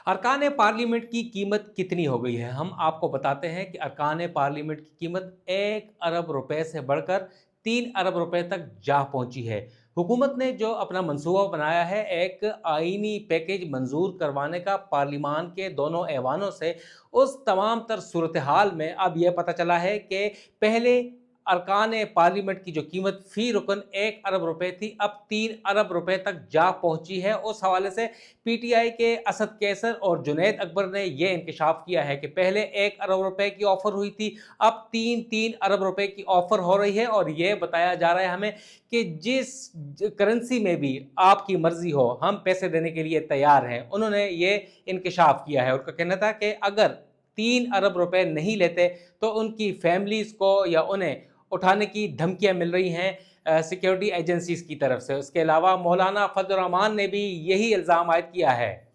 अरकान पार्लियामेंट की कीमत कितनी हो गई है? हम आपको बताते हैं कि अरकान पार्लियामेंट की कीमत 1 अरब रुपए से बढ़कर 3 अरब रुपए तक जा पहुंची है। हुकूमत ने जो अपना मंसूबा बनाया है एक आईनी पैकेज मंजूर करवाने का पार्लिमान के दोनों ऐवानों से, उस तमाम तर सूरत हाल में अब यह पता चला है कि पहले अरकान पार्लियामेंट की जो कीमत फ़ी रुकन 1 अरब रुपए थी, अब 3 अरब रुपए तक जा पहुंची है। उस हवाले से पीटीआई के असद कैसर और जुनैद अकबर ने यह इंकशाफ किया है कि पहले 1 अरब रुपए की ऑफ़र हुई थी, अब 3-3 अरब रुपए की ऑफ़र हो रही है। और यह बताया जा रहा है हमें कि जिस करेंसी में भी आपकी मर्जी हो, हम पैसे देने के लिए तैयार हैं। उन्होंने ये इंकशाफ किया है। उनका कहना था कि अगर 3 अरब रुपए नहीं लेते तो उनकी फैमिलीज़ को या उन्हें उठाने की धमकियां मिल रही हैं सिक्योरिटी एजेंसीज की तरफ से। उसके अलावा मौलाना फजल रहमान ने भी यही इल्ज़ाम आयद किया है।